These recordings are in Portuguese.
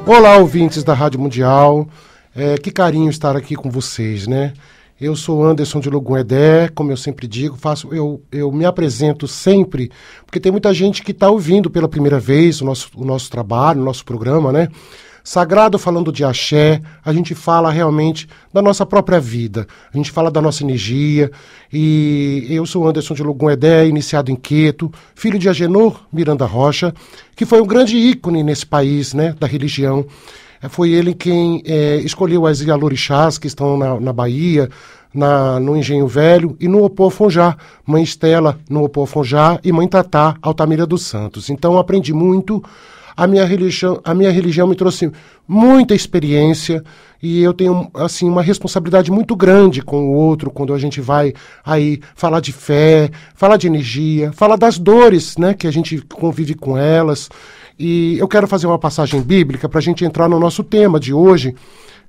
Olá, ouvintes da Rádio Mundial, que carinho estar aqui com vocês, né? Eu sou Anderson de Logunedé, como eu sempre digo, eu me apresento sempre, porque tem muita gente que está ouvindo pela primeira vez o nosso trabalho, o nosso programa, né? Sagrado falando de axé, a gente fala realmente da nossa própria vida, a gente fala da nossa energia, e eu sou Anderson de Logunedé, iniciado em Queto, filho de Agenor Miranda Rocha, que foi um grande ícone nesse país, né, da religião. Foi ele quem escolheu as Ialorixás, que estão na Bahia, no Engenho Velho, e no Opofonjá, Mãe Estela no Opofonjá e Mãe Tatá, Altamira dos Santos. Então aprendi muito. A minha religião me trouxe muita experiência e eu tenho assim, uma responsabilidade muito grande com o outro quando a gente vai aí falar de fé, falar de energia, falar das dores, né, que a gente convive com elas. E eu quero fazer uma passagem bíblica para a gente entrar no nosso tema de hoje,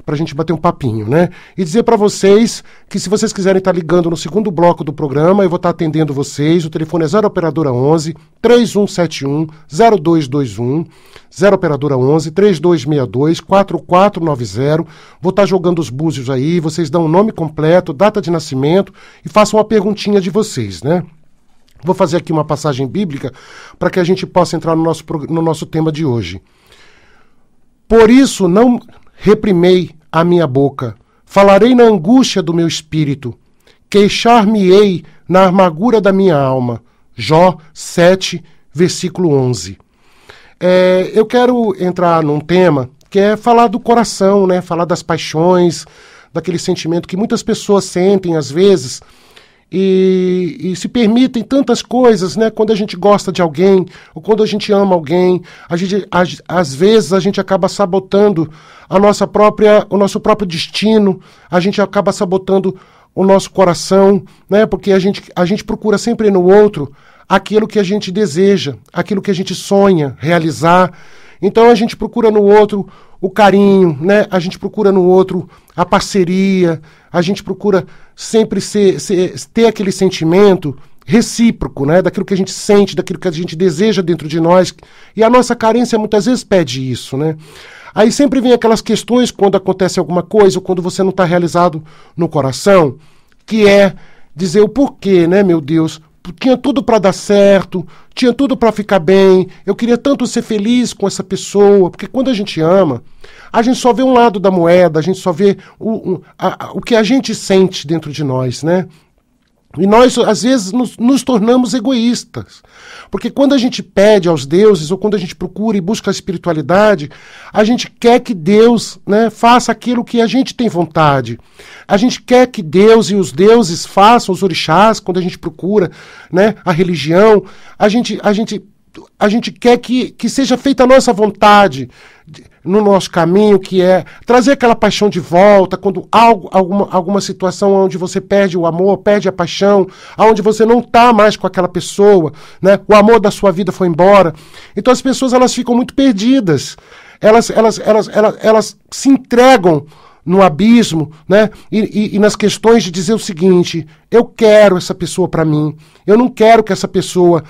para a gente bater um papinho, né? E dizer para vocês que se vocês quiserem estar ligando no segundo bloco do programa, eu vou estar atendendo vocês. O telefone é 0 operadora 11 3171 0221, 0 operadora 11 3262 4490. Vou estar jogando os búzios aí, vocês dão o nome completo, data de nascimento e façam uma perguntinha de vocês, né? Vou fazer aqui uma passagem bíblica para que a gente possa entrar no nosso tema de hoje. Por isso não reprimei a minha boca, falarei na angústia do meu espírito, queixar-me-ei na amargura da minha alma. Jó 7, versículo 11. Eu quero entrar num tema que é falar do coração, né? Falar das paixões, daquele sentimento que muitas pessoas sentem às vezes, e se permitem tantas coisas, né? Quando a gente gosta de alguém, ou quando a gente ama alguém, às vezes a gente acaba sabotando o nosso próprio destino, a gente acaba sabotando o nosso coração, né? Porque a gente procura sempre no outro aquilo que a gente deseja, aquilo que a gente sonha realizar. Então a gente procura no outro o carinho, né? A gente procura no outro a parceria, a gente procura sempre ter aquele sentimento recíproco, né? Daquilo que a gente sente, daquilo que a gente deseja dentro de nós. E a nossa carência muitas vezes pede isso, né? Aí sempre vem aquelas questões quando acontece alguma coisa, ou quando você não está realizado no coração, que é dizer o porquê, né, meu Deus? Tinha tudo para dar certo, tinha tudo para ficar bem, eu queria tanto ser feliz com essa pessoa, porque quando a gente ama, a gente só vê um lado da moeda, a gente só vê o que a gente sente dentro de nós, né? E nós, às vezes, nos tornamos egoístas. Porque quando a gente pede aos deuses, ou quando a gente procura e busca a espiritualidade, a gente quer que Deus, né, faça aquilo que a gente tem vontade. A gente quer que Deus e os deuses façam, os orixás, quando a gente procura, né, a religião, a gente quer que seja feita a nossa vontade no nosso caminho, que é trazer aquela paixão de volta, quando alguma situação onde você perde o amor, perde a paixão, onde você não está mais com aquela pessoa, né? O amor da sua vida foi embora. Então as pessoas, elas ficam muito perdidas, elas se entregam no abismo, né? E nas questões de dizer o seguinte: eu quero essa pessoa para mim, eu não quero que essa pessoa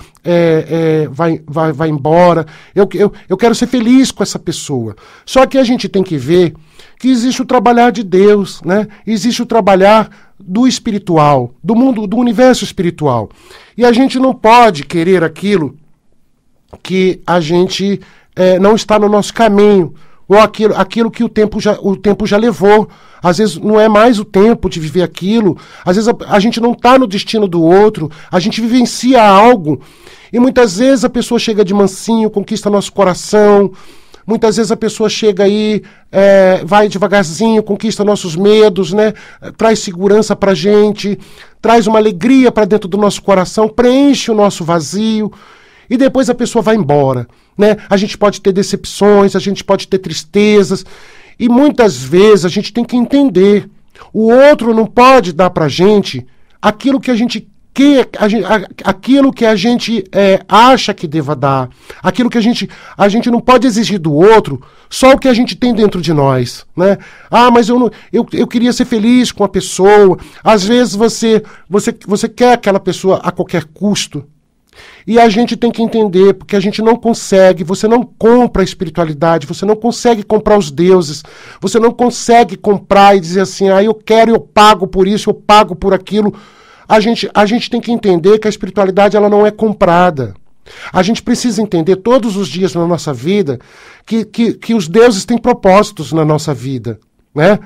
vá embora, eu quero ser feliz com essa pessoa. Só que a gente tem que ver que existe o trabalhar de Deus, né? Existe o trabalhar do espiritual, do mundo, do universo espiritual. E a gente não pode querer aquilo que a gente não está no nosso caminho, ou aquilo que o tempo já levou. Às vezes não é mais o tempo de viver aquilo, às vezes a gente não está no destino do outro, a gente vivencia algo, e muitas vezes a pessoa chega de mansinho, conquista nosso coração, muitas vezes a pessoa chega aí, vai devagarzinho, conquista nossos medos, né? Traz segurança pra gente, traz uma alegria para dentro do nosso coração, preenche o nosso vazio, e depois a pessoa vai embora, né? A gente pode ter decepções, a gente pode ter tristezas, e muitas vezes a gente tem que entender, o outro não pode dar pra gente aquilo que a gente quer, aquilo que a gente acha que deva dar, aquilo que a gente não pode exigir do outro, só o que a gente tem dentro de nós, né? Ah, mas eu queria ser feliz com a pessoa. Às vezes você quer aquela pessoa a qualquer custo. E a gente tem que entender, porque a gente não consegue, você não compra a espiritualidade, você não consegue comprar os deuses, você não consegue comprar e dizer assim, eu quero, eu pago por isso, eu pago por aquilo. A gente tem que entender que a espiritualidade ela não é comprada. A gente precisa entender todos os dias na nossa vida que os deuses têm propósitos na nossa vida, né?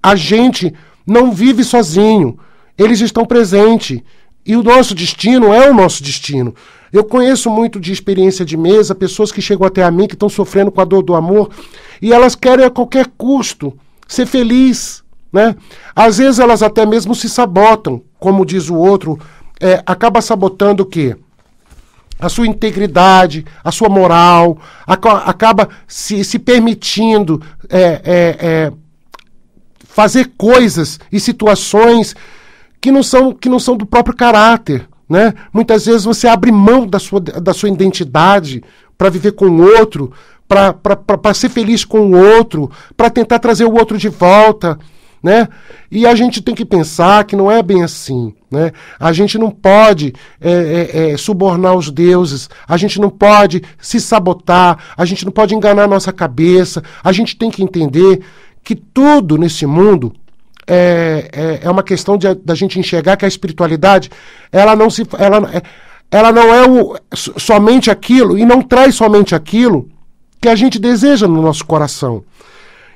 A gente não vive sozinho, eles estão presentes. E o nosso destino é o nosso destino. Eu conheço muito de experiência de mesa, pessoas que chegam até a mim, que estão sofrendo com a dor do amor, e elas querem a qualquer custo ser feliz, né? Às vezes elas até mesmo se sabotam, como diz o outro, acaba sabotando o quê? A sua integridade, a sua moral, acaba se permitindo fazer coisas e situações que não são do próprio caráter, né? Muitas vezes você abre mão da sua identidade para viver com o outro, para ser feliz com o outro, para tentar trazer o outro de volta, né? E a gente tem que pensar que não é bem assim, né? A gente não pode subornar os deuses, a gente não pode se sabotar, a gente não pode enganar a nossa cabeça, a gente tem que entender que tudo nesse mundo é uma questão da gente enxergar que a espiritualidade ela não é somente aquilo e não traz somente aquilo que a gente deseja no nosso coração.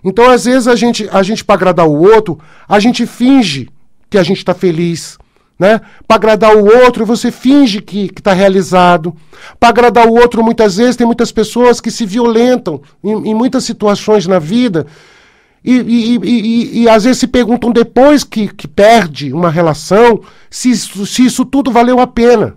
Então, às vezes, a gente para agradar o outro, a gente finge que a gente está feliz, né? Para agradar o outro, você finge que está realizado. Para agradar o outro, muitas vezes, tem muitas pessoas que se violentam em muitas situações na vida. E às vezes se perguntam depois que perde uma relação se isso tudo valeu a pena.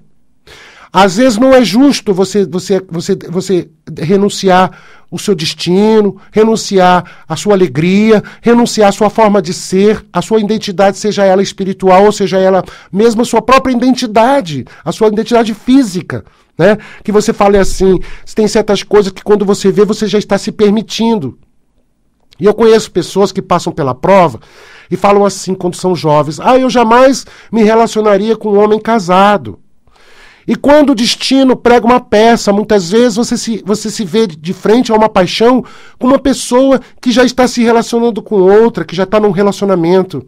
Às vezes não é justo você renunciar o seu destino, renunciar a sua alegria, renunciar a sua forma de ser, a sua identidade, seja ela espiritual ou seja ela mesmo a sua própria identidade, a sua identidade física, né? Que você fale assim, tem certas coisas que quando você vê, você já está se permitindo. E eu conheço pessoas que passam pela prova e falam assim quando são jovens, eu jamais me relacionaria com um homem casado. E quando o destino prega uma peça, muitas vezes você se vê de frente a uma paixão com uma pessoa que já está se relacionando com outra, que já está num relacionamento.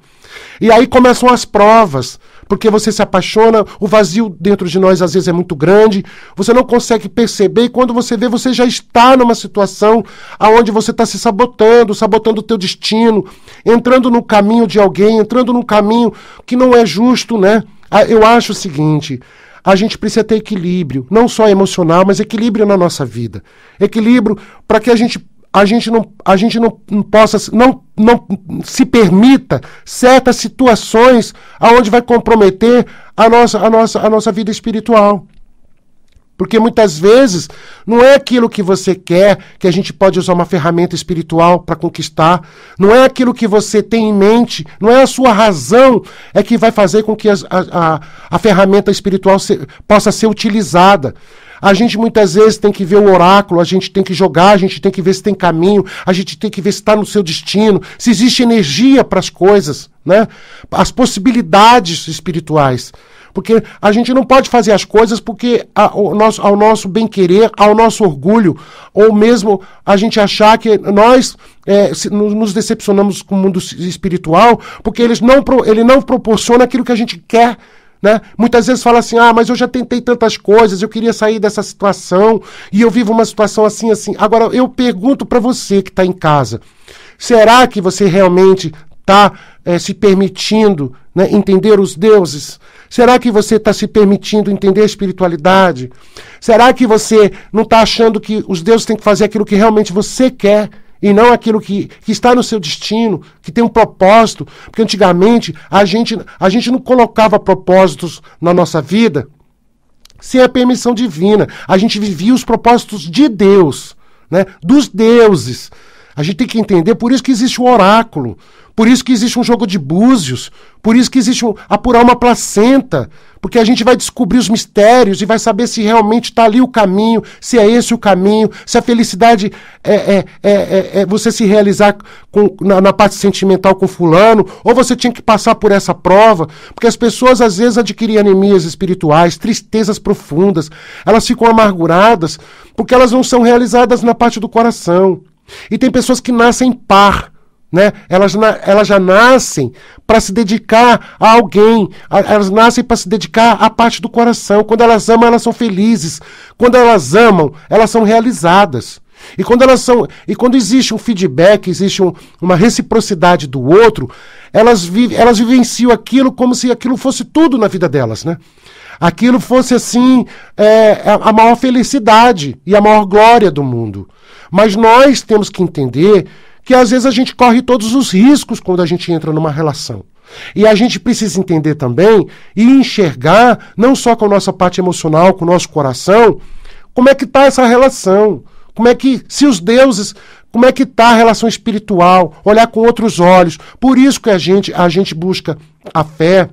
E aí começam as provas, porque você se apaixona, o vazio dentro de nós às vezes é muito grande, você não consegue perceber, e quando você vê, você já está numa situação onde você está se sabotando o teu destino, entrando no caminho de alguém, entrando num caminho que não é justo, né? Eu acho o seguinte, a gente precisa ter equilíbrio, não só emocional, mas equilíbrio na nossa vida. Equilíbrio para que a gente não possa, não se permita certas situações aonde vai comprometer a nossa vida espiritual. Porque muitas vezes não é aquilo que você quer que a gente pode usar uma ferramenta espiritual para conquistar, não é aquilo que você tem em mente, não é a sua razão que vai fazer com que a ferramenta espiritual possa ser utilizada. A gente muitas vezes tem que ver o oráculo, a gente tem que jogar, a gente tem que ver se tem caminho, a gente tem que ver se está no seu destino, se existe energia para as coisas, né? As possibilidades espirituais. Porque a gente não pode fazer as coisas porque ao nosso bem-querer, ao nosso orgulho, ou mesmo a gente achar que nós nos decepcionamos com o mundo espiritual porque ele não proporciona aquilo que a gente quer. Né? Muitas vezes fala assim, mas eu já tentei tantas coisas, eu queria sair dessa situação e eu vivo uma situação assim. Agora, eu pergunto para você que está em casa, será que você realmente está se permitindo, né, entender os deuses? Será que você está se permitindo entender a espiritualidade? Será que você não está achando que os deuses têm que fazer aquilo que realmente você quer e não aquilo que está no seu destino, que tem um propósito? Porque antigamente a gente não colocava propósitos na nossa vida sem a permissão divina. A gente vivia os propósitos de Deus, né, dos deuses. A gente tem que entender, por isso que existe o oráculo, Por isso que existe um jogo de búzios, por isso que existe apurar uma placenta, porque a gente vai descobrir os mistérios e vai saber se realmente está ali o caminho, se é esse o caminho, se a felicidade é você se realizar na parte sentimental com fulano, ou você tinha que passar por essa prova, porque as pessoas às vezes adquirem anemias espirituais, tristezas profundas, elas ficam amarguradas porque elas não são realizadas na parte do coração. E tem pessoas que nascem par, né? Elas já nascem para se dedicar a alguém, elas nascem para se dedicar à parte do coração. Quando elas amam, elas são felizes. Quando elas amam, elas são realizadas. E quando existe um feedback, existe uma reciprocidade do outro, elas vivenciam aquilo como se aquilo fosse tudo na vida delas, né? Aquilo fosse assim a maior felicidade e a maior glória do mundo. Mas nós temos que entender que às vezes a gente corre todos os riscos quando a gente entra numa relação. E a gente precisa entender também e enxergar, não só com a nossa parte emocional, com o nosso coração, como é que está essa relação. Como é que está a relação espiritual, olhar com outros olhos. Por isso que a gente busca a fé,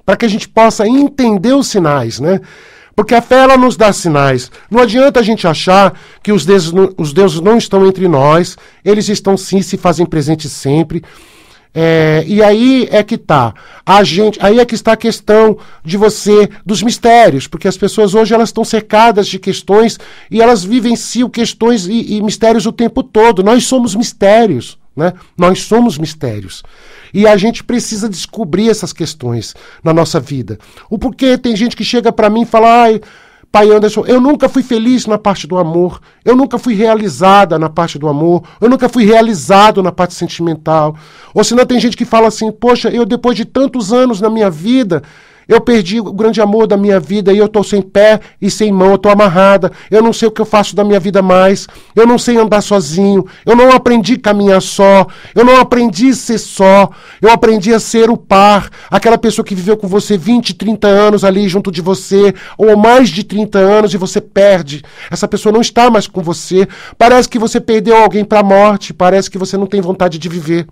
para que a gente possa entender os sinais, né? Porque a fé, ela nos dá sinais. Não adianta a gente achar que os deuses não estão entre nós. Eles estão sim, se fazem presentes sempre. E aí é que está. Aí é que está a questão dos mistérios. Porque as pessoas hoje elas estão cercadas de questões e elas vivenciam questões e mistérios o tempo todo. Nós somos mistérios, né? Nós somos mistérios. E a gente precisa descobrir essas questões na nossa vida. O porquê tem gente que chega para mim e fala: ai, pai Anderson, eu nunca fui feliz na parte do amor, eu nunca fui realizada na parte do amor, eu nunca fui realizado na parte sentimental. Ou senão tem gente que fala assim: poxa, eu depois de tantos anos na minha vida, eu perdi o grande amor da minha vida e eu estou sem pé e sem mão, eu estou amarrada, eu não sei o que eu faço da minha vida mais, eu não sei andar sozinho, eu não aprendi a caminhar só, eu não aprendi a ser só, eu aprendi a ser o par, aquela pessoa que viveu com você 20, 30 anos ali junto de você, ou mais de 30 anos e você perde, essa pessoa não está mais com você, parece que você perdeu alguém para a morte, parece que você não tem vontade de viver.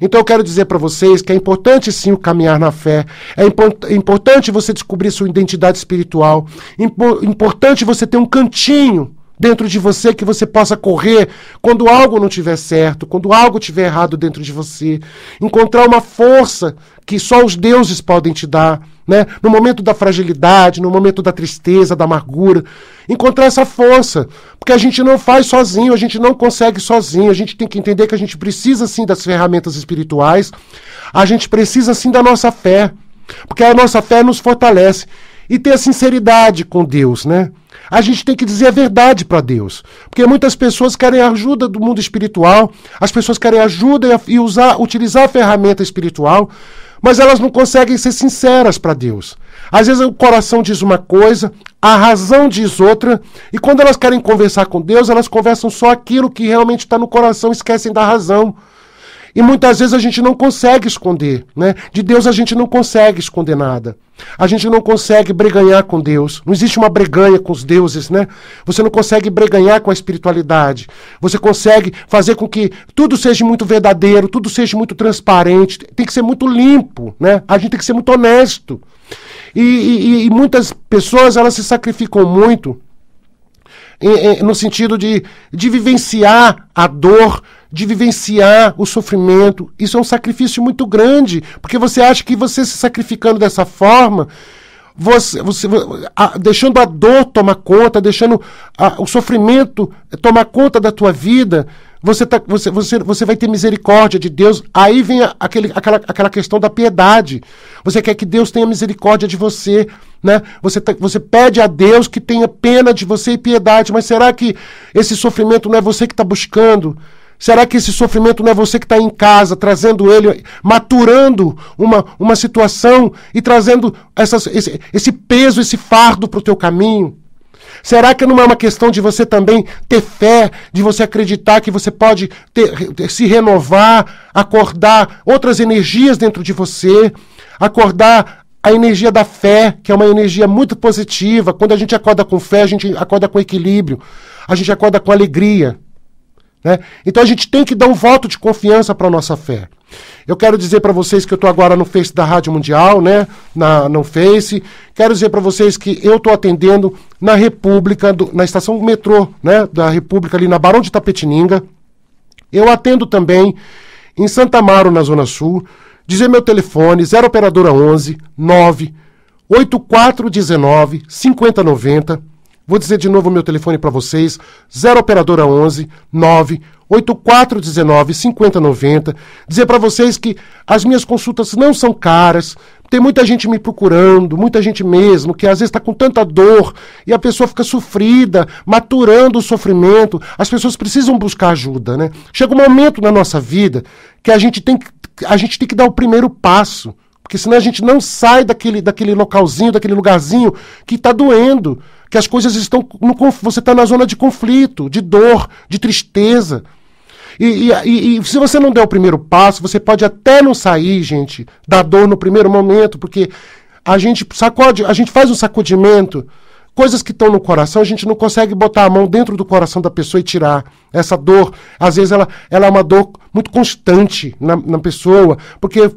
Então eu quero dizer para vocês que é importante sim o caminhar na fé, é importante você descobrir sua identidade espiritual, importante você ter um cantinho dentro de você que você possa correr quando algo não estiver certo, quando algo estiver errado dentro de você, encontrar uma força que só os deuses podem te dar, né? No momento da fragilidade, no momento da tristeza, da amargura, encontrar essa força, porque a gente não faz sozinho, a gente não consegue sozinho, a gente tem que entender que a gente precisa sim das ferramentas espirituais, a gente precisa sim da nossa fé, porque a nossa fé nos fortalece, e ter a sinceridade com Deus, né? A gente tem que dizer a verdade para Deus, porque muitas pessoas querem ajuda do mundo espiritual, as pessoas querem ajuda e utilizar a ferramenta espiritual, mas elas não conseguem ser sinceras para Deus. Às vezes o coração diz uma coisa, a razão diz outra, e quando elas querem conversar com Deus, elas conversam só aquilo que realmente está no coração, esquecem da razão. E muitas vezes a gente não consegue esconder, né? De Deus a gente não consegue esconder nada. A gente não consegue breganhar com Deus. Não existe uma breganha com os deuses, né? Você não consegue breganhar com a espiritualidade. Você consegue fazer com que tudo seja muito verdadeiro, tudo seja muito transparente. Tem que ser muito limpo, né? A gente tem que ser muito honesto. E muitas pessoas, elas se sacrificam muito no sentido de vivenciar a dor, de vivenciar o sofrimento. Isso é um sacrifício muito grande, porque você acha que você se sacrificando dessa forma, deixando a dor tomar conta, deixando o sofrimento tomar conta da tua vida, você vai ter misericórdia de Deus. Aí vem aquela questão da piedade. Você quer que Deus tenha misericórdia de você, né? Você pede a Deus que tenha pena de você e piedade, mas será que esse sofrimento não é você que está buscando? Será que esse sofrimento não é você que está em casa, trazendo ele, maturando uma situação e trazendo esse peso, esse fardo para o teu caminho? Será que não é uma questão de você também ter fé, de você acreditar que você pode se renovar, acordar outras energias dentro de você, acordar a energia da fé, que é uma energia muito positiva? Quando a gente acorda com fé, a gente acorda com equilíbrio, a gente acorda com alegria, né? Então a gente tem que dar um voto de confiança para a nossa fé. Eu quero dizer para vocês que eu estou agora no Face da Rádio Mundial, né? No Face. Quero dizer para vocês que eu estou atendendo na República, na estação metrô, né? Da República, ali na Barão de Itapetininga. Eu atendo também em Santa Amaro, na Zona Sul. Dizer meu telefone, 0 operadora 11 9 8419 5090. Vou dizer de novo o meu telefone para vocês, 0 operadora 11 9 8419 5090. Dizer para vocês que as minhas consultas não são caras. Tem muita gente me procurando, muita gente mesmo, que às vezes está com tanta dor e a pessoa fica sofrida, maturando o sofrimento. As pessoas precisam buscar ajuda, né? Chega um momento na nossa vida que a gente tem que dar o primeiro passo. Porque senão a gente não sai daquele localzinho, daquele lugarzinho que está doendo, que as coisas estão... Você está na zona de conflito, de dor, de tristeza. E se você não der o primeiro passo, você pode até não sair, gente, da dor no primeiro momento, porque a gente faz um sacudimento, coisas que estão no coração, a gente não consegue botar a mão dentro do coração da pessoa e tirar essa dor. Às vezes ela é uma dor muito constante na pessoa, porque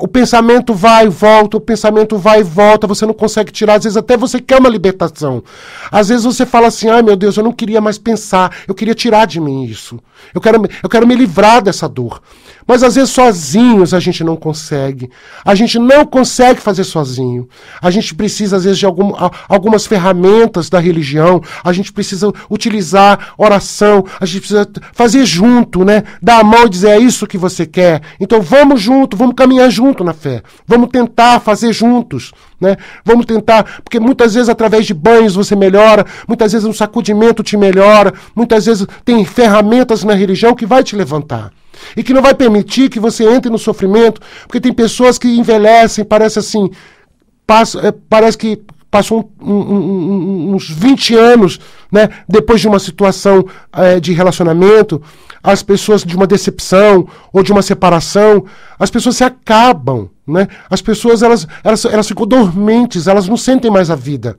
o pensamento vai e volta, você não consegue tirar. Às vezes até você quer uma libertação. Às vezes você fala assim, ai meu Deus, eu não queria mais pensar, eu queria tirar de mim isso. Eu quero me livrar dessa dor. Mas às vezes sozinhos a gente não consegue. A gente não consegue fazer sozinho. A gente precisa às vezes de algumas ferramentas da religião. A gente precisa utilizar oração. A gente precisa fazer junto, né? Dar a mão e dizer, é isso que você quer. Então vamos junto, vamos caminhar junto na fé. Vamos tentar fazer juntos, né? Vamos tentar, porque muitas vezes através de banhos você melhora, muitas vezes um sacudimento te melhora, muitas vezes tem ferramentas na religião que vai te levantar. E que não vai permitir que você entre no sofrimento, porque tem pessoas que envelhecem, parece que passou uns 20 anos, né, depois de uma situação de relacionamento, as pessoas de uma decepção ou de uma separação, as pessoas se acabam, né? As pessoas elas ficam dormentes, elas não sentem mais a vida.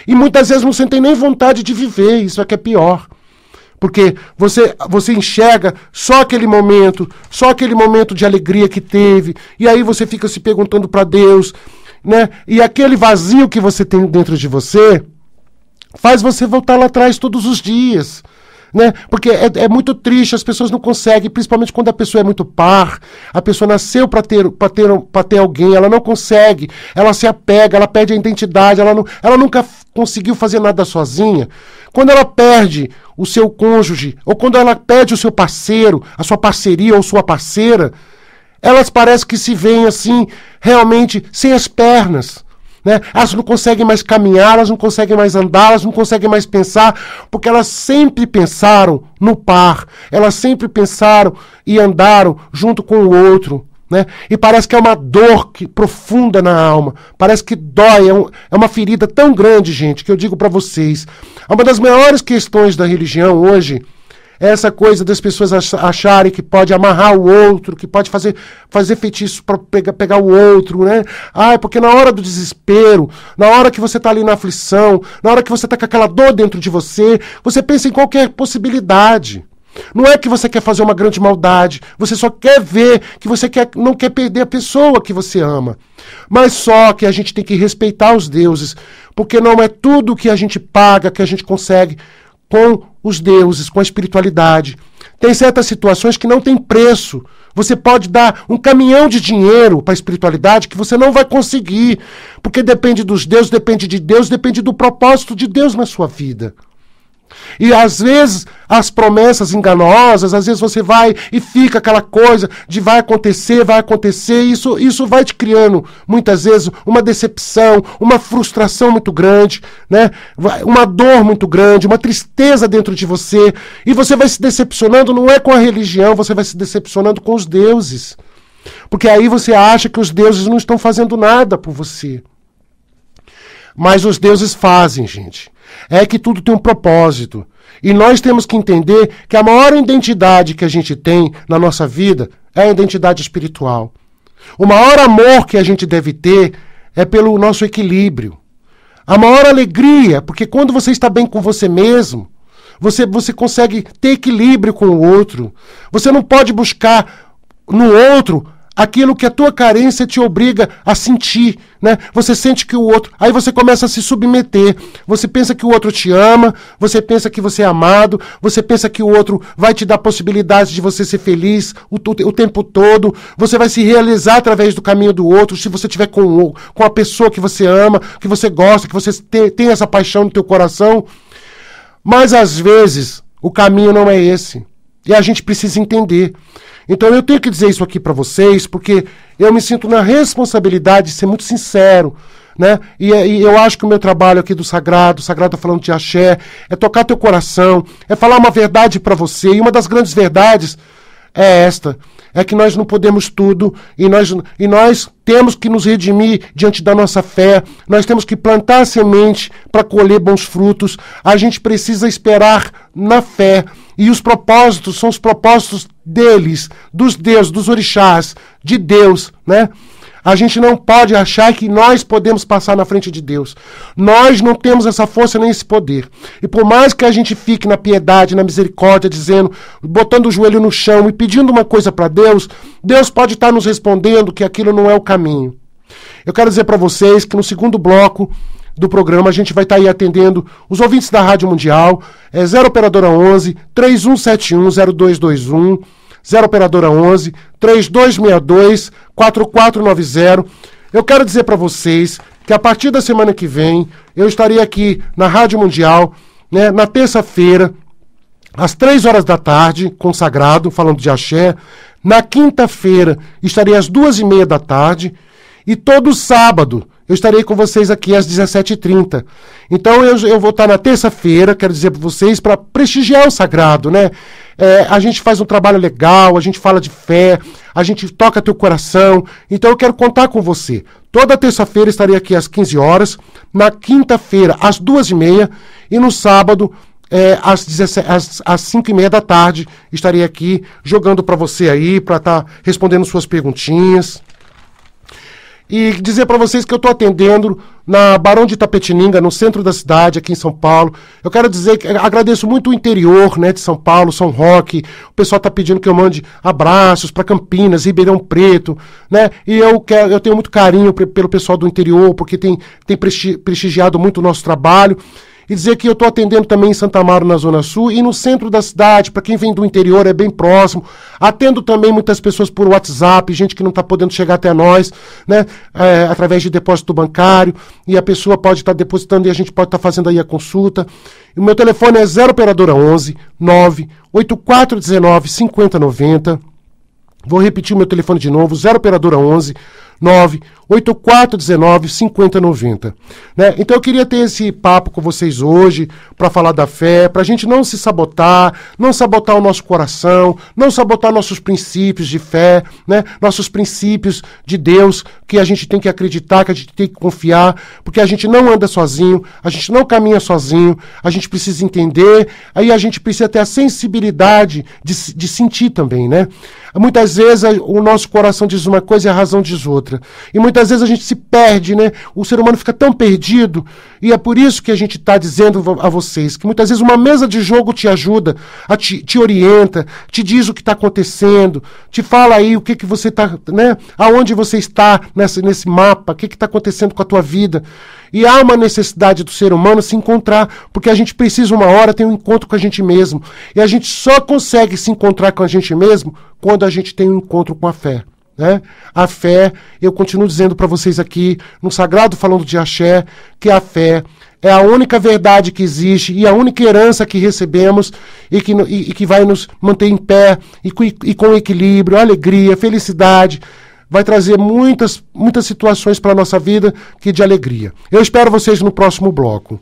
E muitas vezes não sentem nem vontade de viver, isso é que é pior. Porque você enxerga só aquele momento de alegria que teve, e aí você fica se perguntando para Deus, né? E aquele vazio que você tem dentro de você faz você voltar lá atrás todos os dias, né? Porque é muito triste, as pessoas não conseguem, principalmente quando a pessoa é muito par, a pessoa nasceu para ter alguém, ela não consegue, ela se apega, ela perde a identidade, ela nunca conseguiu fazer nada sozinha. Quando ela perde o seu cônjuge, ou quando ela perde o seu parceiro, a sua parceria ou sua parceira, elas parecem que se veem assim, realmente sem as pernas, né? Elas não conseguem mais caminhar, elas não conseguem mais andar, elas não conseguem mais pensar, porque elas sempre pensaram no par, elas sempre pensaram e andaram junto com o outro, né? E parece que é uma dor profunda na alma, parece que dói, é uma ferida tão grande, gente, que eu digo para vocês. Uma das maiores questões da religião hoje é essa coisa das pessoas acharem que pode amarrar o outro, que pode fazer feitiço para pegar o outro, né? Porque na hora do desespero, na hora que você está ali na aflição, na hora que você está com aquela dor dentro de você pensa em qualquer possibilidade. Não é que você quer fazer uma grande maldade, você só quer ver que você não quer perder a pessoa que você ama. Mas só que a gente tem que respeitar os deuses, porque não é tudo que a gente paga, que a gente consegue com os deuses, com a espiritualidade. Tem certas situações que não tem preço. Você pode dar um caminhão de dinheiro para a espiritualidade que você não vai conseguir, porque depende dos deuses, depende de Deus, depende do propósito de Deus na sua vida. E às vezes as promessas enganosas, às vezes você vai e fica aquela coisa de vai acontecer, isso vai te criando muitas vezes uma decepção, uma frustração muito grande, né? Uma dor muito grande, uma tristeza dentro de você, e você vai se decepcionando, não é com a religião, você vai se decepcionando com os deuses, porque aí você acha que os deuses não estão fazendo nada por você. Mas os deuses fazem, gente. É que tudo tem um propósito. E nós temos que entender que a maior identidade que a gente tem na nossa vida é a identidade espiritual. O maior amor que a gente deve ter é pelo nosso equilíbrio. A maior alegria, porque quando você está bem com você mesmo, você consegue ter equilíbrio com o outro. Você não pode buscar no outro aquilo que a tua carência te obriga a sentir, né? Você sente que o outro... Aí você começa a se submeter. Você pensa que o outro te ama, você pensa que você é amado, você pensa que o outro vai te dar possibilidades de você ser feliz o tempo todo. Você vai se realizar através do caminho do outro, se você estiver com a pessoa que você ama, que você gosta, que você tem essa paixão no teu coração. Mas, às vezes, o caminho não é esse. E a gente precisa entender. Então eu tenho que dizer isso aqui para vocês, porque eu me sinto na responsabilidade de ser muito sincero, né? E eu acho que o meu trabalho aqui do Sagrado tá falando de axé, é tocar teu coração, é falar uma verdade para você. E uma das grandes verdades é esta, é que nós não podemos tudo e nós temos que nos redimir diante da nossa fé, nós temos que plantar a semente para colher bons frutos, a gente precisa esperar na fé, e os propósitos são os propósitos deles, dos deuses, dos orixás, de Deus, né? A gente não pode achar que nós podemos passar na frente de Deus. Nós não temos essa força nem esse poder. E por mais que a gente fique na piedade, na misericórdia, dizendo, botando o joelho no chão e pedindo uma coisa para Deus, Deus pode estar nos respondendo que aquilo não é o caminho. Eu quero dizer para vocês que no segundo bloco do programa a gente vai estar aí atendendo os ouvintes da Rádio Mundial, 0 Operadora 11 3171 0221, 0 Operadora 11 3262 4490. Eu quero dizer para vocês que a partir da semana que vem eu estarei aqui na Rádio Mundial, né, na terça-feira, às 3 horas da tarde, com o Sagrado, falando de axé. Na quinta-feira estarei às 2h30 da tarde. E todo sábado eu estarei com vocês aqui às 17h30. Então eu vou estar na terça-feira, quero dizer para vocês, para prestigiar o Sagrado, né? A gente faz um trabalho legal, a gente fala de fé, a gente toca teu coração. Então eu quero contar com você. Toda terça-feira estarei aqui às 15 horas, na quinta-feira às 2h30 e no sábado às 5h30 da tarde estarei aqui jogando para você aí, para estar respondendo suas perguntinhas. E dizer para vocês que eu estou atendendo na Barão de Itapetininga, no centro da cidade, aqui em São Paulo. Eu quero dizer que agradeço muito o interior, né, de São Paulo, São Roque. O pessoal está pedindo que eu mande abraços para Campinas, Ribeirão Preto, né? E eu tenho muito carinho pelo pessoal do interior, porque tem prestigiado muito o nosso trabalho. E dizer que eu estou atendendo também em Santa Amaro, na Zona Sul, e no centro da cidade, para quem vem do interior, é bem próximo. Atendo também muitas pessoas por WhatsApp, gente que não está podendo chegar até nós, né, através de depósito bancário, e a pessoa pode estar depositando e a gente pode estar fazendo aí a consulta. E o meu telefone é 0 Operadora 11 98419 5090. Vou repetir o meu telefone de novo, 0 Operadora 11 98419 5090. Né? Então eu queria ter esse papo com vocês hoje para falar da fé, para a gente não se sabotar, não sabotar o nosso coração, não sabotar nossos princípios de fé, né? Nossos princípios de Deus, que a gente tem que acreditar, que a gente tem que confiar, porque a gente não anda sozinho, a gente não caminha sozinho, a gente precisa entender, aí a gente precisa ter a sensibilidade de sentir também, né? Muitas vezes o nosso coração diz uma coisa e a razão diz outra. E muitas vezes a gente se perde, né? O ser humano fica tão perdido. E é por isso que a gente está dizendo a vocês que muitas vezes uma mesa de jogo te ajuda, te orienta, te diz o que está acontecendo, te fala aí o que você está, né? Aonde você está nesse mapa, o que está acontecendo com a tua vida. E há uma necessidade do ser humano se encontrar, porque a gente precisa uma hora ter um encontro com a gente mesmo. E a gente só consegue se encontrar com a gente mesmo quando a gente tem um encontro com a fé. Né? A fé, eu continuo dizendo para vocês aqui, no Sagrado falando de axé, que a fé é a única verdade que existe e a única herança que recebemos e que vai nos manter em pé e com equilíbrio, alegria, felicidade. Vai trazer muitas situações para a nossa vida que de alegria. Eu espero vocês no próximo bloco.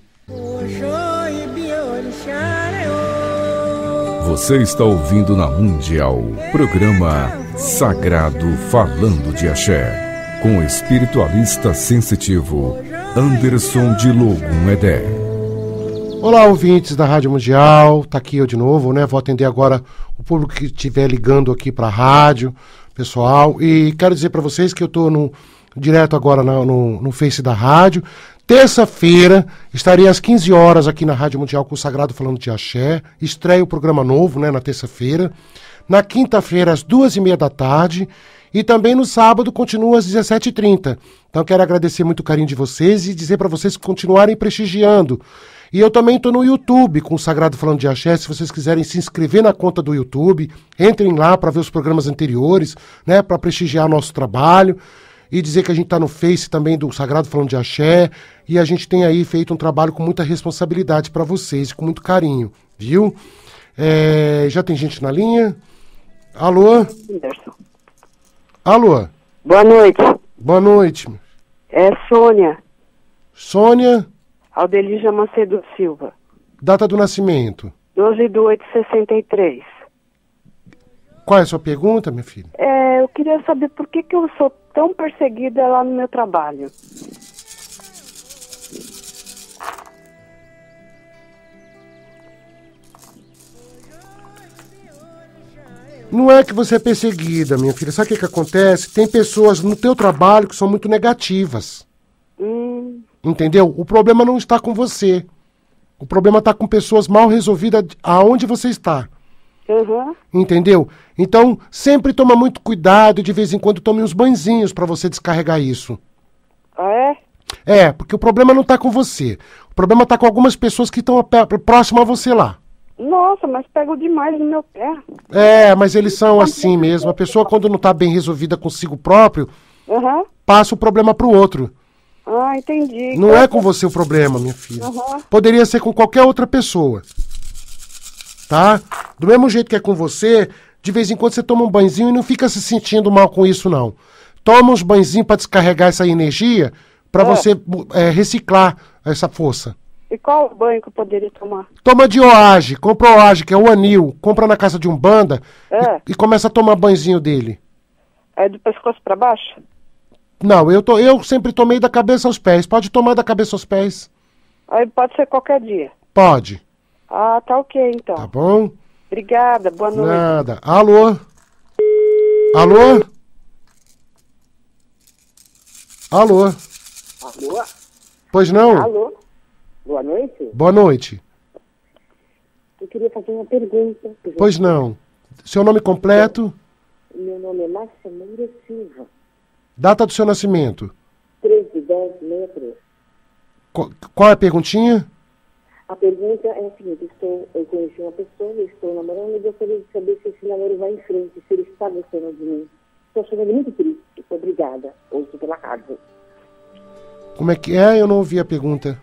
Você está ouvindo na Mundial, programa Sagrado Falando de Axé, com o espiritualista sensitivo Anderson de Logum Edé. Olá, ouvintes da Rádio Mundial, tá aqui eu de novo, né? Vou atender agora o público que estiver ligando aqui para a rádio, pessoal, e quero dizer para vocês que eu estou direto agora no Face da rádio. Terça-feira estarei às 15 horas aqui na Rádio Mundial com o Sagrado falando de axé. Estreia o programa novo, né, na terça-feira. na quinta-feira às 2h30 da tarde e também no sábado continua às 17h30. Então quero agradecer muito o carinho de vocês e dizer para vocês continuarem prestigiando. E eu também estou no YouTube com o Sagrado Falando de Axé. Se vocês quiserem se inscrever na conta do YouTube, entrem lá para ver os programas anteriores, né, para prestigiar nosso trabalho. E dizer que a gente está no Face também do Sagrado Falando de Axé. E a gente tem aí feito um trabalho com muita responsabilidade para vocês, com muito carinho, viu? Já tem gente na linha? Alô? Anderson. Alô? Boa noite. Boa noite. É Sônia. Sônia? Aldelija Macedo Silva. Data do nascimento? 12/8/63. Qual é a sua pergunta, minha filha? Eu queria saber por que eu sou tão perseguida lá no meu trabalho. Não é que você é perseguida, minha filha. Sabe o que acontece? Tem pessoas no teu trabalho que são muito negativas. Entendeu? O problema não está com você. O problema está com pessoas mal resolvidas aonde você está. Uhum. Entendeu? Então, sempre toma muito cuidado e de vez em quando tome uns banhozinhos para você descarregar isso. Ah, é? É, porque o problema não está com você. O problema está com algumas pessoas que estão próximas a você lá. Nossa, mas pego demais no meu pé. É, mas eles são assim mesmo. A pessoa, quando não está bem resolvida consigo próprio, passa o problema para o outro. Ah, entendi. Não é com você o problema, minha filha. Poderia ser com qualquer outra pessoa. Tá? Do mesmo jeito que é com você, de vez em quando você toma um banhozinho e não fica se sentindo mal com isso, não. Toma uns banhozinhos para descarregar essa energia, para você reciclar essa força. E qual o banho que eu poderia tomar? Toma de Oage, compra Oage, que é o anil, compra na casa de Umbanda e começa a tomar banhozinho dele. É do pescoço para baixo? Não, eu sempre tomei da cabeça aos pés. Pode tomar da cabeça aos pés. Aí pode ser qualquer dia? Pode. Ah, tá ok então. Tá bom? Obrigada, boa noite. Nada. Alô? Alô? Alô? Alô? Pois não? Alô? Boa noite. Boa noite. Eu queria fazer uma pergunta. Pois não. Seu nome completo? Meu nome é Márcia Moura Silva. Data do seu nascimento? 13/10/63. Qual é a perguntinha? A pergunta é a seguinte: eu conheci uma pessoa, estou namorando e gostaria de saber se esse namoro vai em frente, se ele está gostando de mim. Estou achando ele muito triste. Obrigada. Ouço pela rádio. Como é que é? Eu não ouvi a pergunta.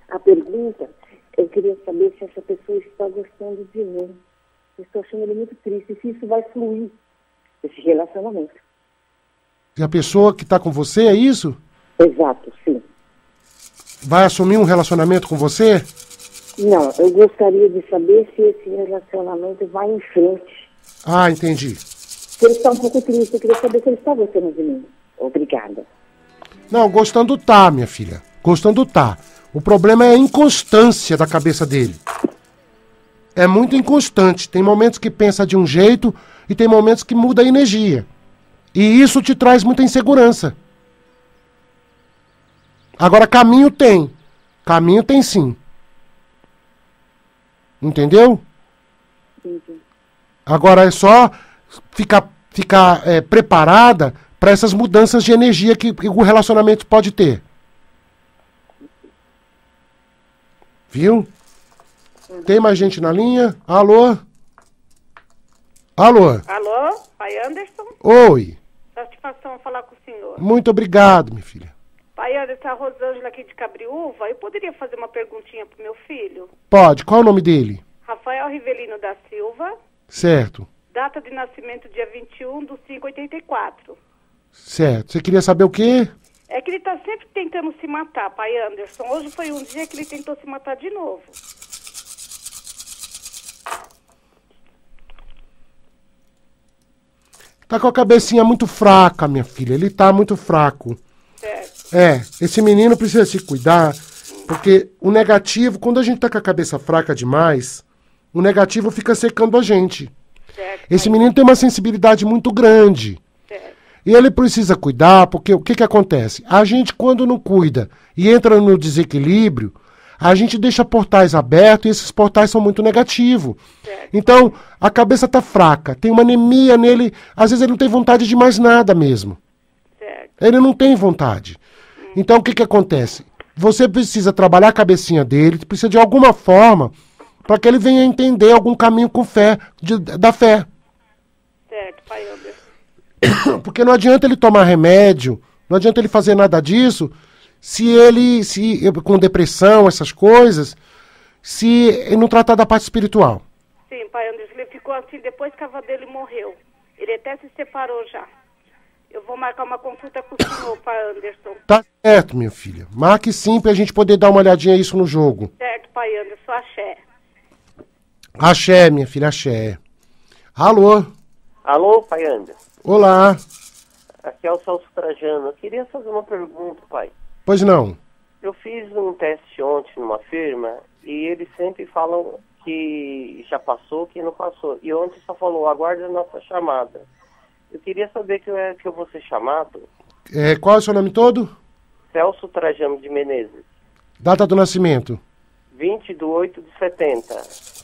A pergunta, eu queria saber se essa pessoa está gostando de mim. Eu estou achando ele muito triste, se isso vai fluir, esse relacionamento. E a pessoa que está com você, é isso? Exato, sim. Vai assumir um relacionamento com você? Não, eu gostaria de saber se esse relacionamento vai em frente. Ah, entendi. Se ele está um pouco triste, eu queria saber se ele está gostando de mim. Obrigada. Não, gostando tá, minha filha. Gostando tá. O problema é a inconstância da cabeça dele. É muito inconstante. Tem momentos que pensa de um jeito e tem momentos que muda a energia. E isso te traz muita insegurança. Agora, caminho tem. Caminho tem sim. Entendeu? Entendi. Agora é só ficar preparada para essas mudanças de energia que o relacionamento pode ter. Viu? Tem mais gente na linha? Alô? Alô? Alô? Pai Anderson? Oi. Satisfação falar com o senhor. Muito obrigado, minha filha. Pai Anderson, a Rosângela aqui de Cabriúva. Eu poderia fazer uma perguntinha pro meu filho? Pode. Qual é o nome dele? Rafael Rivelino da Silva. Certo. Data de nascimento dia 21/5/84. Certo. Você queria saber o quê? É que ele tá sempre tentando se matar, pai Anderson. Hoje foi um dia que ele tentou se matar de novo. Tá com a cabecinha muito fraca, minha filha. Ele tá muito fraco. Certo. Esse menino precisa se cuidar, porque o negativo, quando a gente tá com a cabeça fraca demais, o negativo fica secando a gente. Certo. Esse menino tem uma sensibilidade muito grande. Certo. E ele precisa cuidar, porque o que acontece? A gente, quando não cuida e entra no desequilíbrio, A gente deixa portais abertos e esses portais são muito negativos. Certo. Então, a cabeça tá fraca, tem uma anemia nele, às vezes ele não tem vontade de mais nada mesmo. Certo. Ele não tem vontade. Então, o que acontece? Você precisa trabalhar a cabecinha dele, precisa de alguma forma para que ele venha entender algum caminho com fé, da fé. Certo, pai Anderson. Porque não adianta ele tomar remédio, não adianta ele fazer nada disso, com depressão, essas coisas, se ele não tratar da parte espiritual. Sim, pai Anderson, ele ficou assim depois que a avó dele morreu. Ele até se separou já. Eu vou marcar uma consulta com o senhor, pai Anderson. Tá certo, minha filha. Marque sim pra gente poder dar uma olhadinha isso no jogo. Certo, pai Anderson, axé. Axé, minha filha, axé. Alô? Alô, pai Anderson. Olá. Aqui é o Celso Trajano. Eu queria fazer uma pergunta, pai. Pois não. Eu fiz um teste ontem numa firma e eles sempre falam que já passou, que não passou. E ontem só falou, aguarde a nossa chamada. Eu queria saber que eu vou ser chamado. Qual é o seu nome todo? Celso Trajano de Menezes. Data do nascimento? 20/8/70.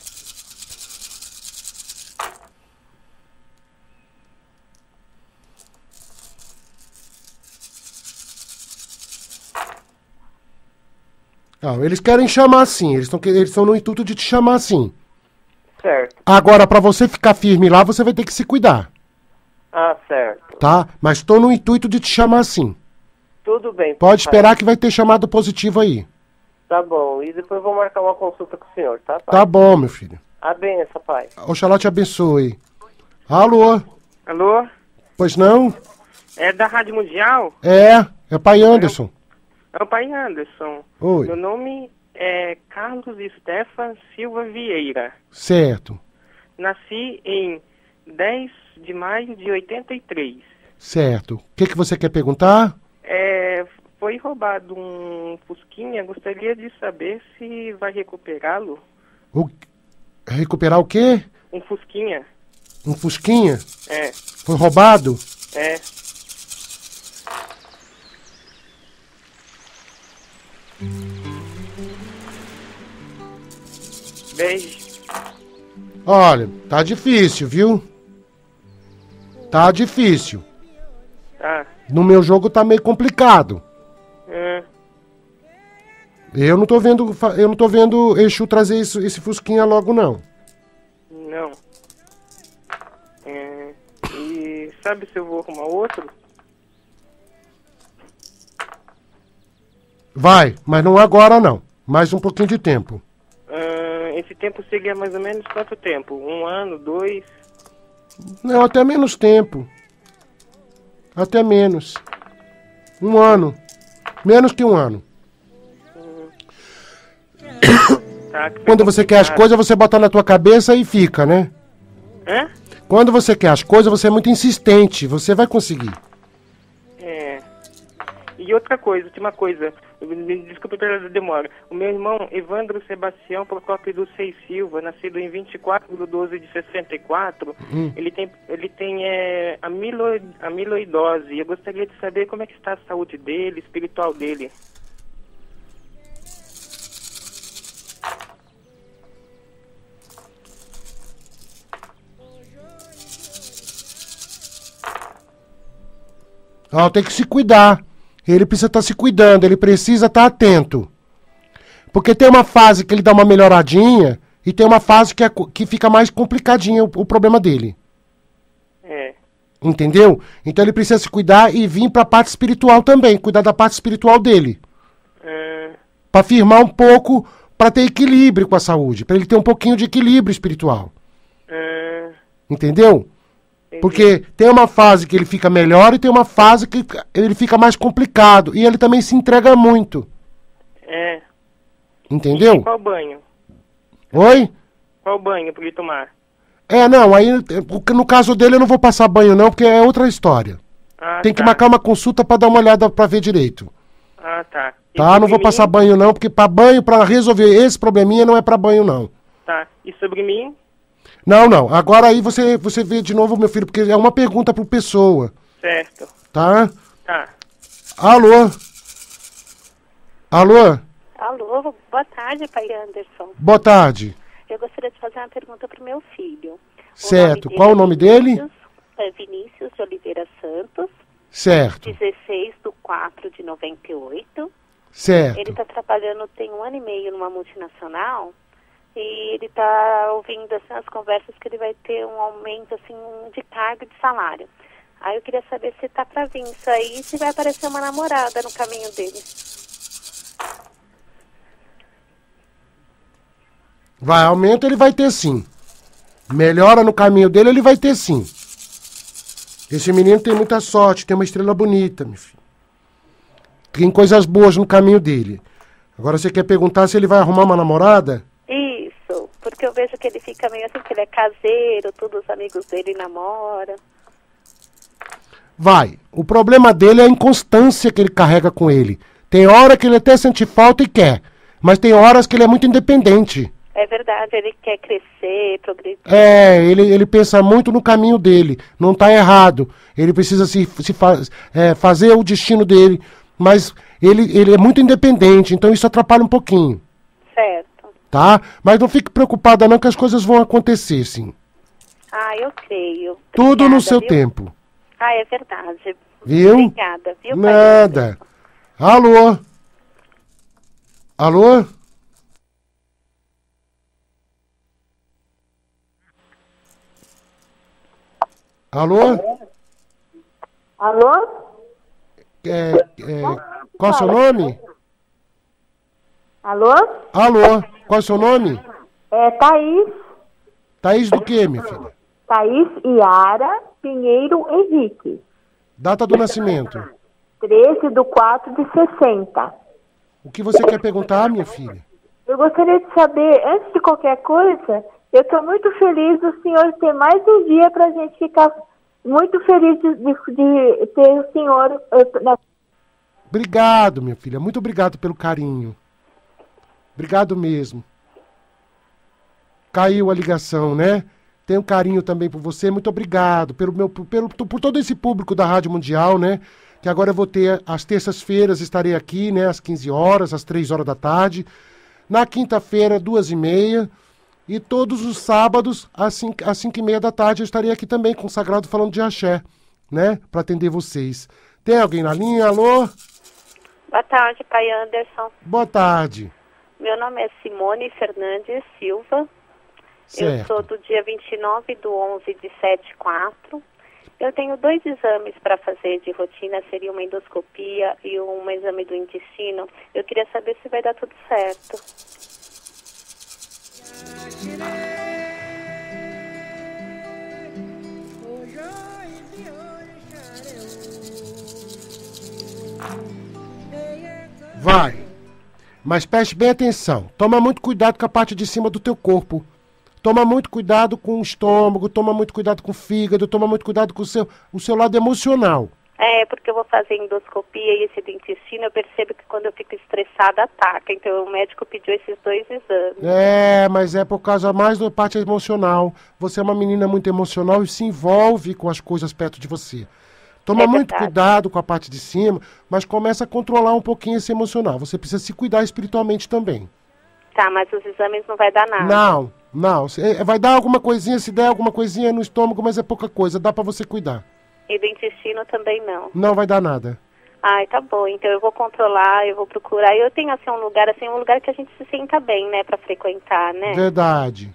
Não, eles querem chamar assim, eles estão no intuito de te chamar assim. Certo. Agora, para você ficar firme lá, você vai ter que se cuidar. Ah, certo. Tá? Mas estou no intuito de te chamar assim. Tudo bem. Pode esperar que vai ter chamado positivo aí. Tá bom. E depois eu vou marcar uma consulta com o senhor, tá, pai? Tá bom, meu filho. A benção, pai. Oxalá te abençoe. Alô? Alô? Pois não? É da Rádio Mundial? É pai Anderson. É o pai Anderson. Oi. Meu nome é Carlos Stefan Silva Vieira. Certo. Nasci em 10 de maio de 83. Certo. O que você quer perguntar? Foi roubado um Fusquinha. Gostaria de saber se vai recuperá-lo. Recuperar o quê? Um Fusquinha. Um Fusquinha? É. Foi roubado? É. Beijo. Olha, tá difícil, viu? Tá difícil. Tá. No meu jogo tá meio complicado. Eu não tô vendo Exu trazer esse Fusquinha logo, não. Não. E sabe se eu vou arrumar outro? Vai, mas não agora, não. Mais um pouquinho de tempo. Esse tempo seria mais ou menos quanto tempo? 1 ano, 2? Não, até menos tempo. Até menos. 1 ano. Menos que 1 ano. Tá, Quando você quer as coisas, você bota na tua cabeça e fica, né? Hã? Quando você quer as coisas, você é muito insistente. Você vai conseguir. E outra coisa, última coisa. Desculpa pela demora. O meu irmão, Evandro Sebastião Procópio do Seis Silva, nascido em 24/12/64, ele tem amiloidose. Eu gostaria de saber como é que está a saúde dele, espiritual dele. Tem que se cuidar. Ele precisa estar se cuidando, ele precisa estar atento. Porque tem uma fase que ele dá uma melhoradinha e tem uma fase que fica mais complicadinha o problema dele. Entendeu? Então ele precisa se cuidar e vir para a parte espiritual também, cuidar da parte espiritual dele. Para firmar um pouco, para ter equilíbrio com a saúde, para ele ter um pouquinho de equilíbrio espiritual. Entendeu? Porque tem uma fase que ele fica melhor e tem uma fase que ele fica mais complicado. E ele também se entrega muito. Entendeu? E qual banho? Oi? Qual banho para ele tomar? Não, aí no caso dele eu não vou passar banho não, porque é outra história. Tem que marcar uma consulta para dar uma olhada para ver direito. Tá. Tá, não vou passar banho não, porque para resolver esse probleminha não é para banho não. Tá, e sobre mim? Não. Agora aí você vê de novo, meu filho, porque é uma pergunta por pessoa. Certo. Tá? Tá. Alô? Alô, boa tarde, pai Anderson. Boa tarde. Eu gostaria de fazer uma pergunta para o meu filho. Certo. Qual o nome dele? É Vinícius de Oliveira Santos. Certo. 16/4/98. Certo. Ele está trabalhando tem 1 ano e meio numa multinacional e ele está ouvindo assim, as conversas que ele vai ter um aumento assim, de cargo e de salário. Aí eu queria saber se está para vir isso aí e se vai aparecer uma namorada no caminho dele. Vai, aumento ele vai ter sim. Melhora no caminho dele, ele vai ter sim. Esse menino tem muita sorte, tem uma estrela bonita, meu filho. Tem coisas boas no caminho dele. Agora você quer perguntar se ele vai arrumar uma namorada? Isso, porque eu vejo que ele fica meio assim, que ele é caseiro, todos os amigos dele namoram. Vai. O problema dele é a inconstância que ele carrega com ele. Tem hora que ele até sente falta e quer, mas tem horas que ele é muito independente. É verdade, ele quer crescer, progredir. Ele pensa muito no caminho dele. Não está errado. Ele precisa fazer o destino dele. Mas ele é muito independente, então isso atrapalha um pouquinho. Certo. Tá? Mas não fique preocupada não, que as coisas vão acontecer, sim. Ah, eu creio. Tudo Obrigada, no seu viu? tempo. Ah, é verdade. Viu? Obrigada, viu, pai? Nada. Alô? Alô? Alô? Alô? Qual é o seu nome? Alô? Alô? Qual é o seu nome? É Thaís. Thaís do quê, minha filha? Thaís Iara Pinheiro Henrique. Data do nascimento. 13/4/60. O que você quer perguntar, minha filha? Eu gostaria de saber, antes de qualquer coisa, eu estou muito feliz do senhor ter mais um dia para a gente ficar muito feliz de ter o senhor. Obrigado, minha filha. Muito obrigado pelo carinho. Obrigado mesmo. Caiu a ligação, né? Tenho carinho também por você. Muito obrigado por todo esse público da Rádio Mundial, né? Que agora eu vou ter, às terças-feiras estarei aqui, né? Às 15 horas, às 3 horas da tarde. Na quinta-feira, 2h30. E todos os sábados, às 5h30 da tarde, eu estarei aqui também com o Sagrado falando de axé, né? Para atender vocês. Tem alguém na linha? Alô? Boa tarde, pai Anderson. Boa tarde. Meu nome é Simone Fernandes Silva. Certo. Eu sou do dia 29/11/74. Eu tenho 2 exames para fazer de rotina, seria uma endoscopia e um exame do intestino. Eu queria saber se vai dar tudo certo. Vai. Mas preste bem atenção. Toma muito cuidado com a parte de cima do teu corpo. Toma muito cuidado com o estômago, toma muito cuidado com o fígado, toma muito cuidado com o seu lado emocional. É, porque eu vou fazer endoscopia e esse do intestino, eu percebo que quando eu fico estressada, ataca. Então o médico pediu esses 2 exames. Mas é por causa mais da parte emocional. Você é uma menina muito emocional e se envolve com as coisas perto de você. Toma muito cuidado com a parte de cima, mas começa a controlar um pouquinho esse emocional. Você precisa se cuidar espiritualmente também. Tá, mas os exames não vai dar nada. Não. Vai dar alguma coisinha, se der alguma coisinha no estômago, mas é pouca coisa. Dá pra você cuidar. E do intestino também não. Não vai dar nada. Ai, tá bom. Então eu vou controlar, eu vou procurar. Eu tenho assim um lugar que a gente se sinta bem, né, pra frequentar, né? Verdade.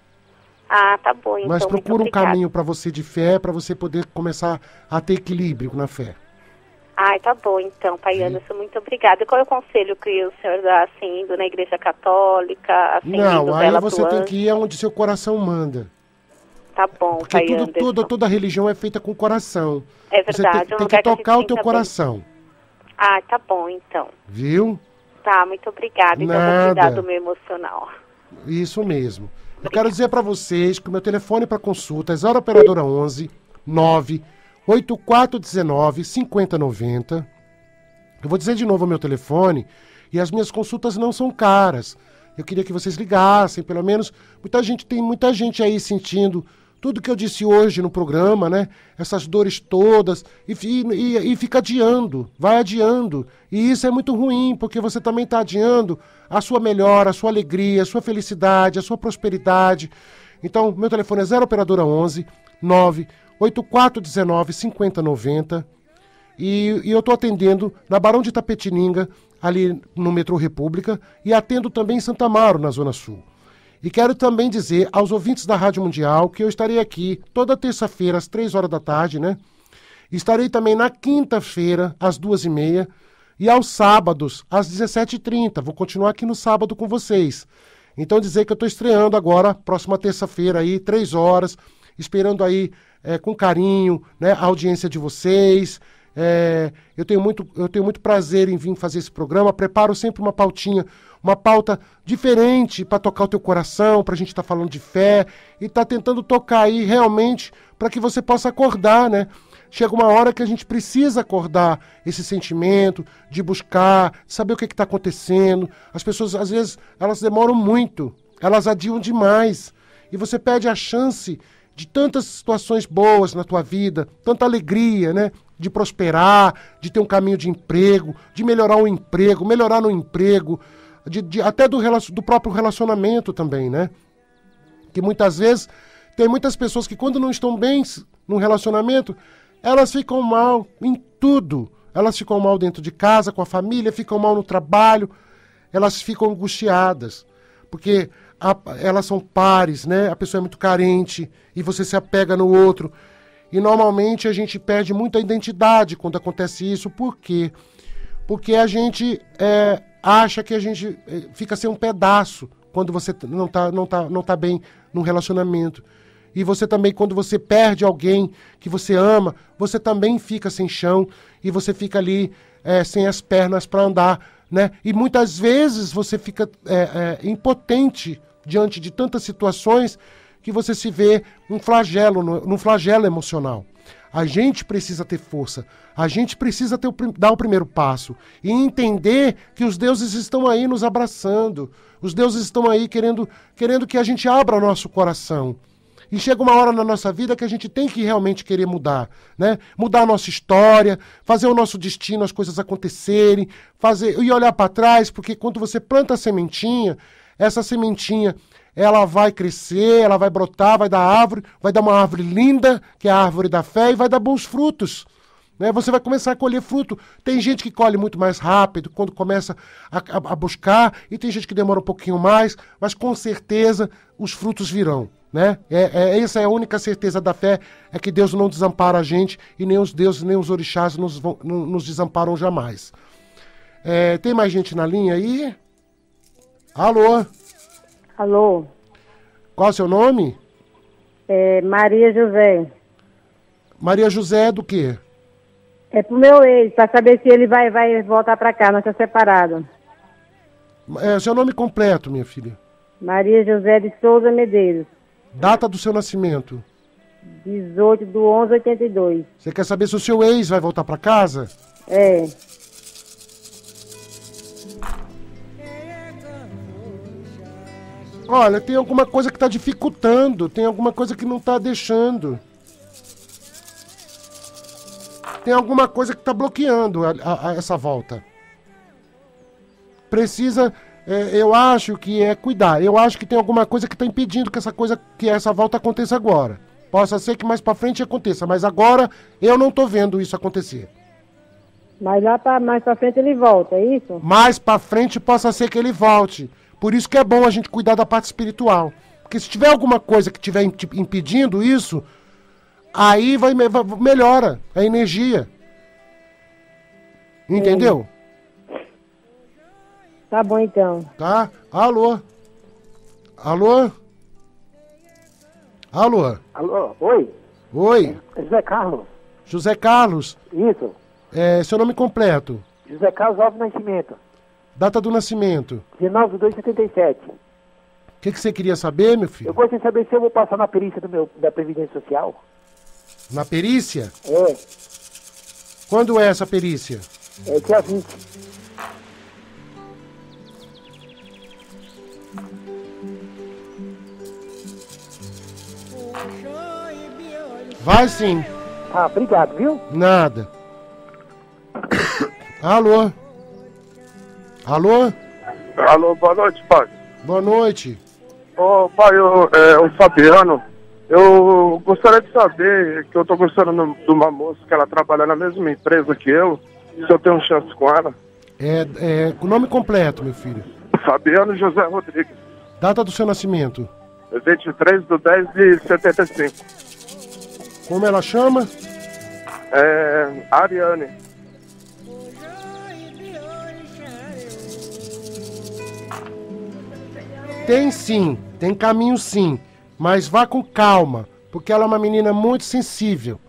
Ah, tá bom. Então, mas procura um obrigada. caminho pra você de fé, pra você poder começar a ter equilíbrio na fé. Ai, tá bom então, pai Anderson, muito obrigada. E qual é o conselho que o senhor dá, assim, indo na igreja católica, assim, Não, aí você tem que ir aonde seu coração manda. Tá bom, porque pai Anderson. toda religião é feita com o coração. É verdade. Você tem que tocar o teu coração. Ah, tá bom, então. Viu? Tá, muito obrigada. Então eu vou cuidar do meu emocional. Isso mesmo. Eu quero dizer para vocês que o meu telefone para consulta é 0 operadora 11 98419 5090. Eu vou dizer de novo o meu telefone e as minhas consultas não são caras. Eu queria que vocês ligassem, pelo menos tem muita gente aí sentindo tudo que eu disse hoje no programa, né? Essas dores todas, e fica adiando, vai adiando. E isso é muito ruim, porque você também está adiando a sua melhora, a sua alegria, a sua felicidade, a sua prosperidade. Então, meu telefone é 0 operadora 11 98419 5090. E eu estou atendendo na Barão de Itapetininga, ali no Metrô República, e atendo também em Santa Amaro, na Zona Sul. E quero também dizer aos ouvintes da Rádio Mundial que eu estarei aqui toda terça-feira, às 3 horas da tarde, né? Estarei também na quinta-feira, às 2h30, e aos sábados, às 17h30. Vou continuar aqui no sábado com vocês. Então, dizer que eu estou estreando agora, próxima terça-feira, aí, 3 horas, esperando aí com carinho, né, a audiência de vocês. Eu tenho muito prazer em vir fazer esse programa. Preparo sempre uma pautinha, uma pauta diferente para tocar o teu coração, para a gente estar falando de fé e estar tentando tocar aí realmente para que você possa acordar, né? Chega uma hora que a gente precisa acordar esse sentimento de buscar, saber o que está acontecendo. As pessoas, às vezes, elas demoram muito, elas adiam demais. E você perde a chance de tantas situações boas na tua vida, tanta alegria, né? De prosperar, de ter um caminho de emprego, de melhorar o emprego, melhorar no emprego, até do próprio relacionamento também, né? Que muitas vezes tem muitas pessoas que quando não estão bem no relacionamento, elas ficam mal em tudo. Elas ficam mal dentro de casa, com a família, ficam mal no trabalho, elas ficam angustiadas, porque elas são pares, né? A pessoa é muito carente e você se apega no outro. E normalmente a gente perde muita identidade quando acontece isso. Por quê? Porque a gente acha que a gente fica sem um pedaço quando você não tá bem num relacionamento. E você também, quando você perde alguém que você ama, você também fica sem chão e você fica ali sem as pernas para andar, né? E muitas vezes você fica impotente diante de tantas situações que você se vê num flagelo emocional. A gente precisa ter força, a gente precisa dar o primeiro passo e entender que os deuses estão aí nos abraçando, os deuses estão aí querendo que a gente abra nosso coração. E chega uma hora na nossa vida que a gente tem que realmente querer mudar, né? Mudar a nossa história, fazer o nosso destino, as coisas acontecerem, e olhar para trás, porque quando você planta a sementinha, essa sementinha ela vai crescer, ela vai brotar, vai dar árvore, vai dar uma árvore linda, que é a árvore da fé, e vai dar bons frutos. Né? Você vai começar a colher fruto. Tem gente que colhe muito mais rápido quando começa a buscar, e tem gente que demora um pouquinho mais, mas com certeza os frutos virão. Né? Essa é a única certeza da fé, é que Deus não desampara a gente, e nem os deuses, nem os orixás nos desamparam jamais. Tem mais gente na linha aí? Alô? Alô? Qual é o seu nome? Maria José. Maria José do quê? É pro meu ex, pra saber se ele vai voltar pra cá, nós estamos separados. Seu nome completo, minha filha? Maria José de Souza Medeiros. Data do seu nascimento? 18/11/82. Você quer saber se o seu ex vai voltar pra casa? Olha, tem alguma coisa que está dificultando, tem alguma coisa que não está deixando. Tem alguma coisa que está bloqueando essa volta. Precisa, eu acho que cuidar. Eu acho que tem alguma coisa que está impedindo que essa volta aconteça agora. Possa ser que mais para frente aconteça, mas agora eu não estou vendo isso acontecer. Mas mais para frente ele volta, é isso? Mais para frente possa ser que ele volte. Por isso que é bom a gente cuidar da parte espiritual. Porque se tiver alguma coisa que estiver impedindo isso, aí melhora a energia. Entendeu? Tá bom, então. Tá? Alô? Alô? Alô? Alô? Oi? Oi? José Carlos. José Carlos? Isso. Seu nome completo? José Carlos Alves Nascimento. Data do nascimento? 19/2/77. O que você queria saber, meu filho? Eu gostaria de saber se eu vou passar na perícia da Previdência Social. Na perícia? Quando é essa perícia? Dia 20. Vai sim. Ah, obrigado, viu? Nada. Alô? Alô? Alô, boa noite, pai. Boa noite. Ô, pai, o Fabiano, eu gostaria de saber, que eu tô gostando de uma moça que ela trabalha na mesma empresa que eu, se eu tenho chance com ela. O nome completo, meu filho. Fabiano José Rodrigues. Data do seu nascimento. 23/10/75. Como ela chama? Ariane. Tem sim, tem caminho sim, mas vá com calma, porque ela é uma menina muito sensível.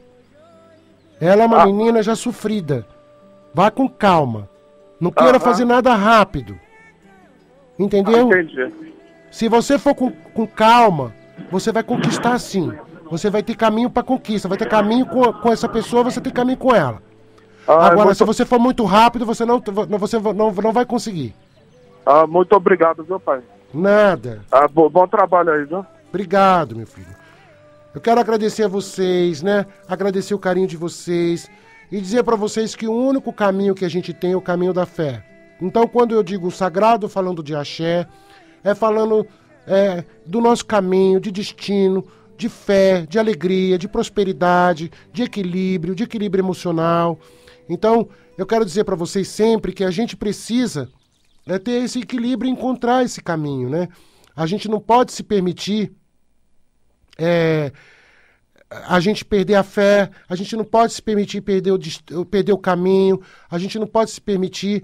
Ela é uma menina já sofrida. Vá com calma. Não queira fazer nada rápido. Entendeu? Entendi. Se você for com calma, você vai conquistar sim. Você vai ter caminho para conquista, vai ter caminho com essa pessoa, você tem caminho com ela. Agora, se você for muito rápido, você não vai conseguir. Muito obrigado, viu, pai? Nada. Bom trabalho aí, viu? Obrigado, meu filho. Eu quero agradecer a vocês, né? Agradecer o carinho de vocês e dizer para vocês que o único caminho que a gente tem é o caminho da fé. Então, quando eu digo sagrado, falando de axé, é falando do nosso caminho, de destino, de fé, de alegria, de prosperidade, de equilíbrio emocional. Então, eu quero dizer para vocês sempre que a gente precisa ter esse equilíbrio e encontrar esse caminho, né? A gente não pode se permitir a gente perder a fé, a gente não pode se permitir perder o caminho, a gente não pode se permitir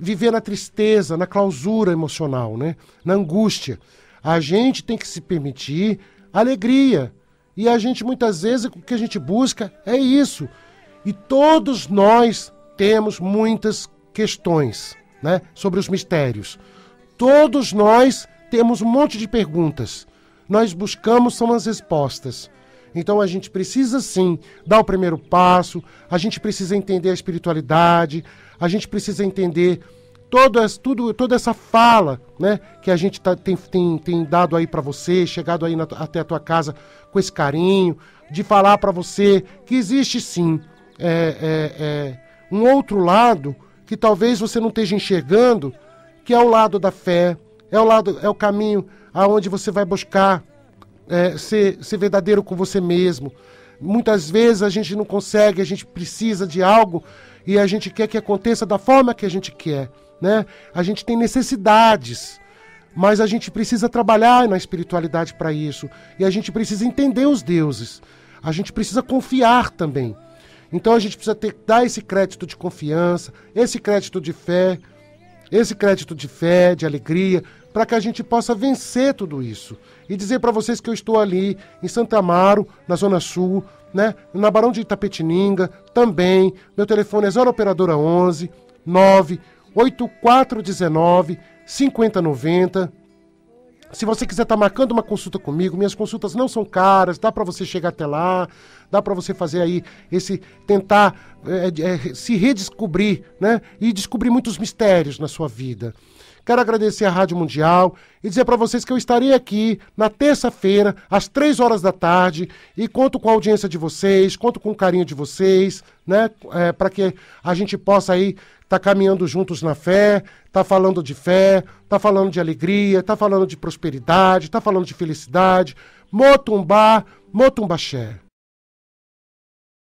viver na tristeza, na clausura emocional, né? Na angústia. A gente tem que se permitir alegria. E a gente, muitas vezes, o que a gente busca é isso. E todos nós temos muitas questões, né, sobre os mistérios. Todos nós temos um monte de perguntas. Nós buscamos são as respostas. Então a gente precisa sim dar o primeiro passo, a gente precisa entender a espiritualidade, a gente precisa entender toda essa fala, né, que a gente tem dado aí para você, chegado aí até a tua casa com esse carinho, de falar para você que existe sim um outro lado que talvez você não esteja enxergando, que é o lado da fé, é o caminho aonde você vai buscar ser verdadeiro com você mesmo. Muitas vezes a gente não consegue, a gente precisa de algo e a gente quer que aconteça da forma que a gente quer, né? A gente tem necessidades, mas a gente precisa trabalhar na espiritualidade para isso e a gente precisa entender os deuses, a gente precisa confiar também. Então a gente precisa dar esse crédito de confiança, esse crédito de fé, de alegria, para que a gente possa vencer tudo isso. E dizer para vocês que eu estou ali em Santa Amaro, na Zona Sul, né? Na Barão de Itapetininga, também. Meu telefone é 0 operadora 11 98419 5090. Se você quiser estar marcando uma consulta comigo, minhas consultas não são caras, dá para você chegar até lá, dá para você fazer aí tentar se redescobrir, né? E descobrir muitos mistérios na sua vida. Quero agradecer à Rádio Mundial e dizer para vocês que eu estarei aqui na terça-feira, às 3 horas da tarde, e conto com a audiência de vocês, conto com o carinho de vocês, né? Para que a gente possa aí estar caminhando juntos na fé, tá falando de fé, tá falando de alegria, tá falando de prosperidade, tá falando de felicidade. Motumbá, Motumbaxé.